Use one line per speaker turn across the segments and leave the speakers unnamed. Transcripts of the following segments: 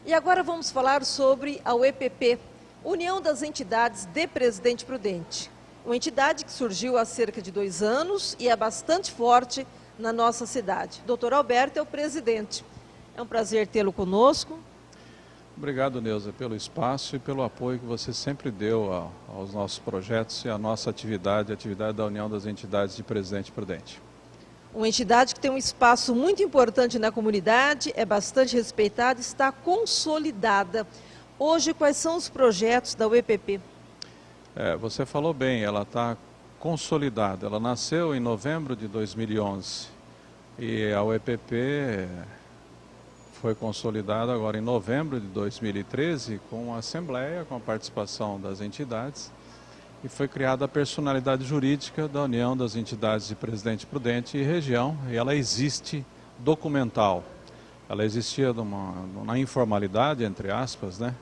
E agora vamos falar sobre a UEPP, União das Entidades de Presidente Prudente. Uma entidade que surgiu há cerca de 2 anos e é bastante forte na nossa cidade. Doutor Alberto é o presidente. É um prazer tê-lo conosco.
Obrigado, Neuza, pelo espaço e pelo apoio que você sempre deu aos nossos projetos e à nossa atividade, a atividade da União das Entidades de Presidente Prudente.
Uma entidade que tem um espaço muito importante na comunidade, é bastante respeitada, está consolidada. Hoje, quais são os projetos da UEPP?
Você falou bem, ela está consolidada. Ela nasceu em novembro de 2011 e a UEPP foi consolidada agora em novembro de 2013 com a Assembleia, com a participação das entidades, e foi criada a personalidade jurídica da União das Entidades de Presidente Prudente e Região, e ela existe documental. Ela existia na informalidade, entre aspas, né?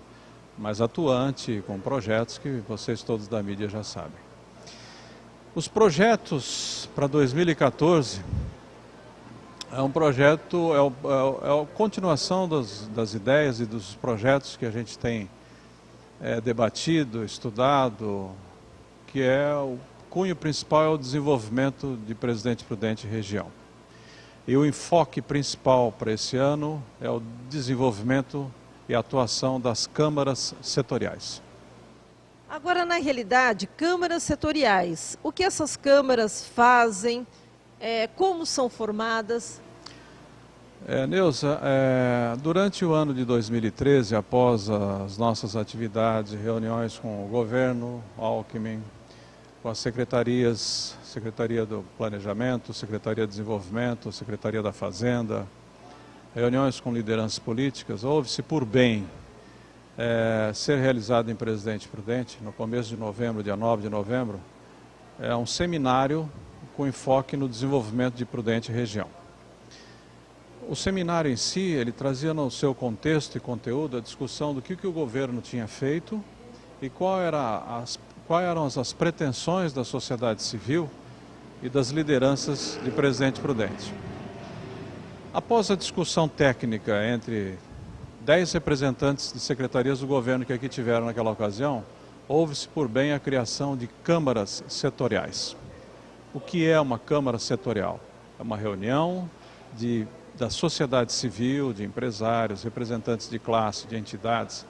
Mas atuante, com projetos que vocês todos da mídia já sabem. Os projetos para 2014 é um projeto, é a continuação das ideias e dos projetos que a gente tem debatido, estudado, que é o cunho principal é o desenvolvimento de Presidente Prudente e Região. E o enfoque principal para esse ano é o desenvolvimento e atuação das câmaras setoriais.
Agora, na realidade, câmaras setoriais, o que essas câmaras fazem, como são formadas?
Neuza, durante o ano de 2013, após as nossas atividades e reuniões com o governo, Alckmin, com as secretarias, Secretaria do Planejamento, Secretaria de Desenvolvimento, Secretaria da Fazenda, reuniões com lideranças políticas, houve-se por bem ser realizado em Presidente Prudente, no começo de novembro, dia 9 de novembro, um seminário com enfoque no desenvolvimento de Prudente e Região. O seminário em si, ele trazia no seu contexto e conteúdo a discussão do que o governo tinha feito e quais eram as pretensões da sociedade civil e das lideranças de Presidente Prudente. Após a discussão técnica entre 10 representantes de secretarias do governo que aqui tiveram naquela ocasião, houve-se por bem a criação de câmaras setoriais. O que é uma câmara setorial? É uma reunião da sociedade civil, de empresários, representantes de classe, de entidades,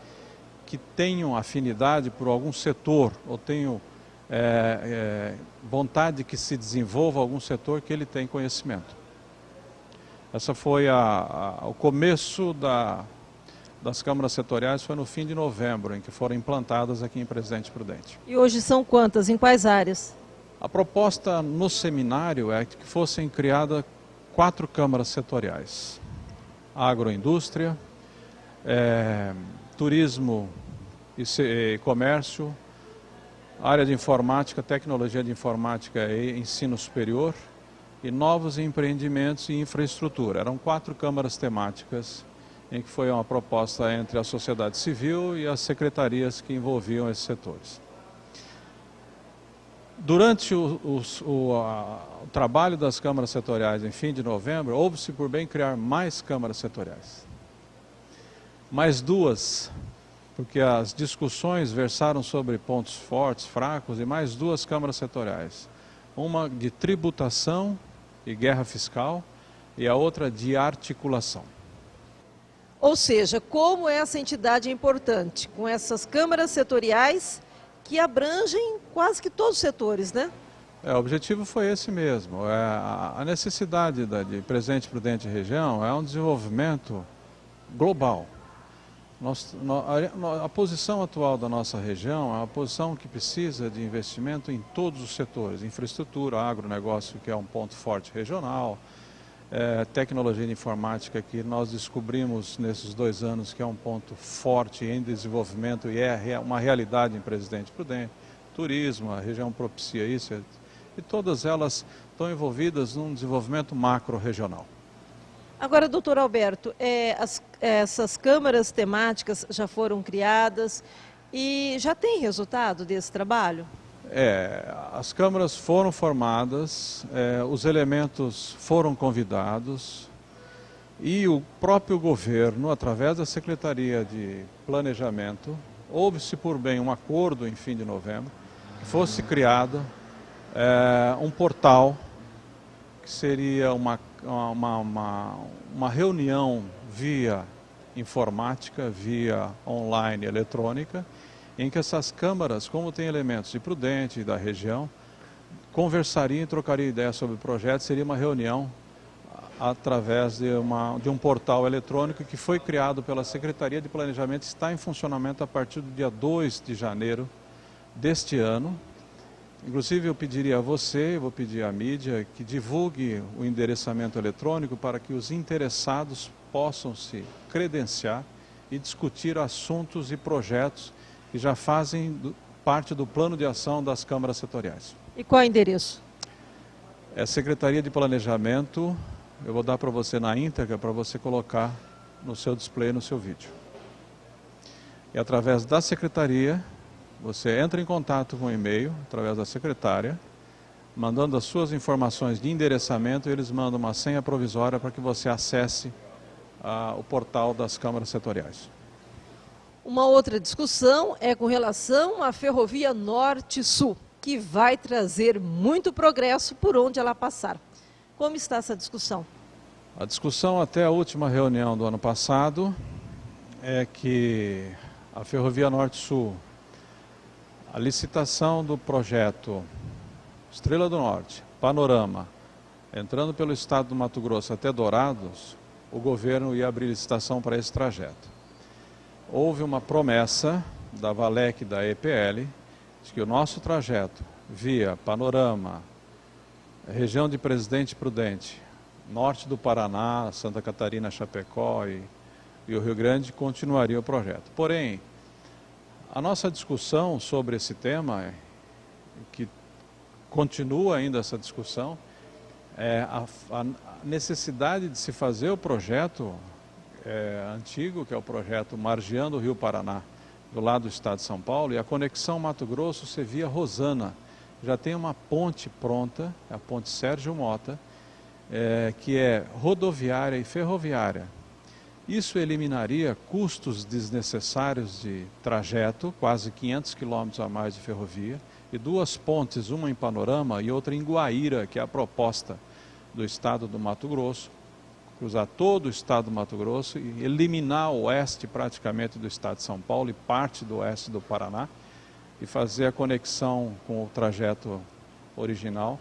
que tenham afinidade por algum setor ou tenham vontade de que se desenvolva algum setor que ele tem conhecimento. Essa foi o começo das câmaras setoriais, foi no fim de novembro, em que foram implantadas aqui em Presidente Prudente.
E hoje são quantas? Em quais áreas?
A proposta no seminário é que fossem criadas 4 câmaras setoriais: agroindústria, turismo e comércio, área de informática, tecnologia de informática e ensino superior, e novos empreendimentos e infraestrutura. Eram 4 câmaras temáticas em que foi uma proposta entre a sociedade civil e as secretarias que envolviam esses setores. Durante o trabalho das câmaras setoriais em fim de novembro, houve-se por bem criar mais câmaras setoriais. Mais 2, porque as discussões versaram sobre pontos fortes, fracos, e mais 2 câmaras setoriais. Uma de tributação e guerra fiscal e a outra de articulação.
Ou seja, como essa entidade é importante, com essas câmaras setoriais que abrangem quase que todos os setores, né?
O objetivo foi esse mesmo. A necessidade de Presidente Prudente e Região é um desenvolvimento global. A posição atual da nossa região é uma posição que precisa de investimento em todos os setores: infraestrutura, agronegócio, que é um ponto forte regional, tecnologia de informática, que nós descobrimos nesses 2 anos que é um ponto forte em desenvolvimento e é uma realidade em Presidente Prudente, turismo, a região propicia isso, e todas elas estão envolvidas num desenvolvimento macro-regional.
Agora, doutor Alberto, essas câmaras temáticas já foram criadas e já tem resultado desse trabalho?
As câmaras foram formadas, os elementos foram convidados E o próprio governo, através da Secretaria de Planejamento, houve-se por bem um acordo em fim de novembro, que fosse criado um portal que seria uma reunião via informática, via online eletrônica, em que essas câmaras, como tem elementos de Prudente e da região, conversariam e trocariam ideias sobre o projeto. Seria uma reunião através de um portal eletrônico que foi criado pela Secretaria de Planejamento, está em funcionamento a partir do dia 2 de janeiro deste ano. Inclusive eu pediria a você, vou pedir à mídia, que divulgue o endereçamento eletrônico para que os interessados possam se credenciar e discutir assuntos e projetos que já fazem parte do plano de ação das câmaras setoriais.
E qual é o endereço?
É Secretaria de Planejamento. Eu vou dar para você na íntegra, para você colocar no seu display, no seu vídeo. E através da secretaria, você entra em contato com o e-mail, através da secretária, mandando as suas informações de endereçamento, e eles mandam uma senha provisória para que você acesse o portal das câmaras setoriais.
Uma outra discussão é com relação à Ferrovia Norte-Sul, que vai trazer muito progresso por onde ela passar. Como está essa discussão?
A discussão até a última reunião do ano passado é que a Ferrovia Norte-Sul, a licitação do projeto Estrela do Norte, Panorama, entrando pelo estado do Mato Grosso até Dourados, o governo ia abrir licitação para esse trajeto. Houve uma promessa da Valec e da EPL de que o nosso trajeto via Panorama, região de Presidente Prudente, norte do Paraná, Santa Catarina, Chapecó e o Rio Grande, continuaria o projeto. Porém, a nossa discussão sobre esse tema, que continua ainda essa discussão, é a necessidade de se fazer o projeto antigo, que é o projeto Margeando o Rio Paraná, do lado do estado de São Paulo, e a conexão Mato Grosso via Rosana. Já tem uma ponte pronta, a ponte Sérgio Mota, que é rodoviária e ferroviária. Isso eliminaria custos desnecessários de trajeto, quase 500 quilômetros a mais de ferrovia, e duas pontes, uma em Panorama e outra em Guaíra, que é a proposta do estado do Mato Grosso, cruzar todo o estado do Mato Grosso e eliminar o oeste praticamente do estado de São Paulo e parte do oeste do Paraná, e fazer a conexão com o trajeto original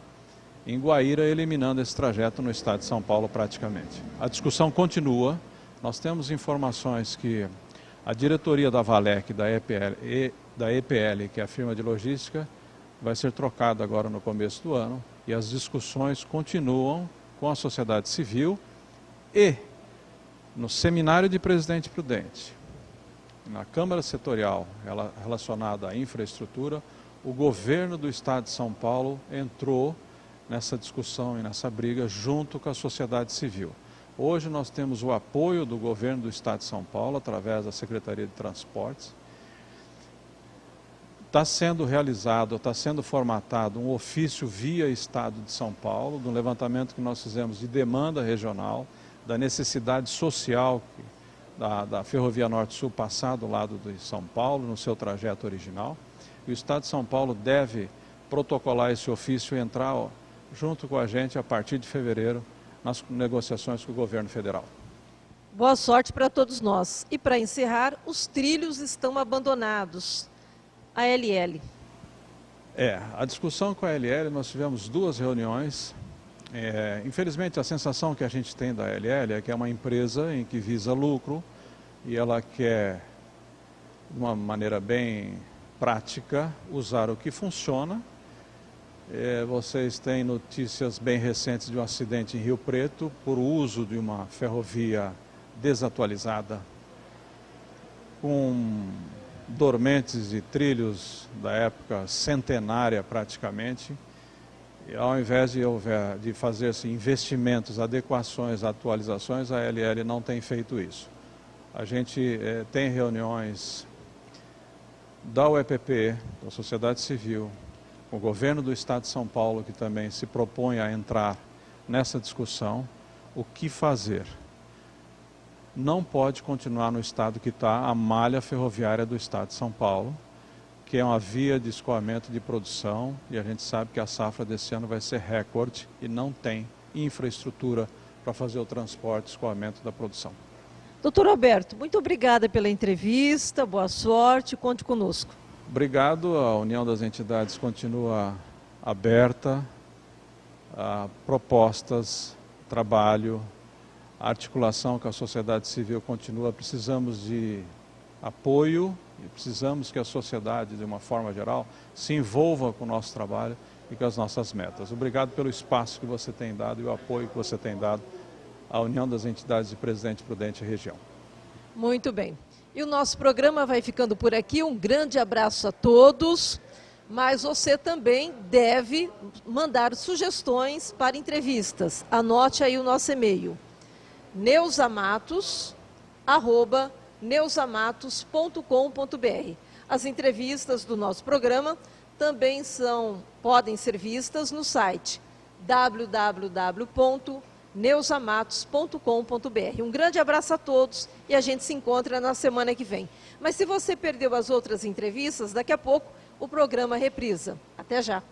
em Guaíra, eliminando esse trajeto no estado de São Paulo praticamente. A discussão continua. Nós temos informações que a diretoria da Valec e da EPL, que é a firma de logística, vai ser trocada agora no começo do ano, e as discussões continuam com a sociedade civil e no seminário de Presidente Prudente, na Câmara Setorial relacionada à infraestrutura, o governo do estado de São Paulo entrou nessa discussão e nessa briga junto com a sociedade civil. Hoje nós temos o apoio do governo do estado de São Paulo, através da Secretaria de Transportes. Está sendo realizado, está sendo formatado um ofício via Estado de São Paulo, de um levantamento que nós fizemos de demanda regional, da necessidade social da Ferrovia Norte-Sul passar do lado de São Paulo, no seu trajeto original. E o Estado de São Paulo deve protocolar esse ofício e entrar junto com a gente a partir de fevereiro nas negociações com o governo federal.
Boa sorte para todos nós. E para encerrar, os trilhos estão abandonados. A LL.
A discussão com a LL, nós tivemos duas reuniões. Infelizmente, a sensação que a gente tem da LL é que é uma empresa em que visa lucro e ela quer, de uma maneira bem prática, usar o que funciona. Vocês têm notícias bem recentes de um acidente em Rio Preto por uso de uma ferrovia desatualizada, com dormentes e trilhos da época centenária praticamente. E ao invés de fazer-se investimentos, adequações, atualizações, a LL não tem feito isso. A gente tem reuniões da UEPP, da sociedade civil, com o governo do estado de São Paulo, que também se propõe a entrar nessa discussão, o que fazer. não pode continuar no estado que está a malha ferroviária do estado de São Paulo, que é uma via de escoamento de produção, e a gente sabe que a safra desse ano vai ser recorde e não tem infraestrutura para fazer o transporte e escoamento da produção.
Doutor Alberto, muito obrigada pela entrevista, boa sorte, conte conosco.
Obrigado, a União das Entidades continua aberta a propostas, trabalho, a articulação com a sociedade civil continua. Precisamos de apoio e precisamos que a sociedade, de uma forma geral, se envolva com o nosso trabalho e com as nossas metas. Obrigado pelo espaço que você tem dado e o apoio que você tem dado à União das Entidades de Presidente Prudente e Região.
Muito bem. E o nosso programa vai ficando por aqui. Um grande abraço a todos. Mas você também deve mandar sugestões para entrevistas. Anote aí o nosso e-mail. neusamatos@neusamatos.com.br. As entrevistas do nosso programa também podem ser vistas no site www.neusamatos.com.br. Um grande abraço a todos e a gente se encontra na semana que vem. Mas se você perdeu as outras entrevistas, daqui a pouco o programa reprisa. Até já!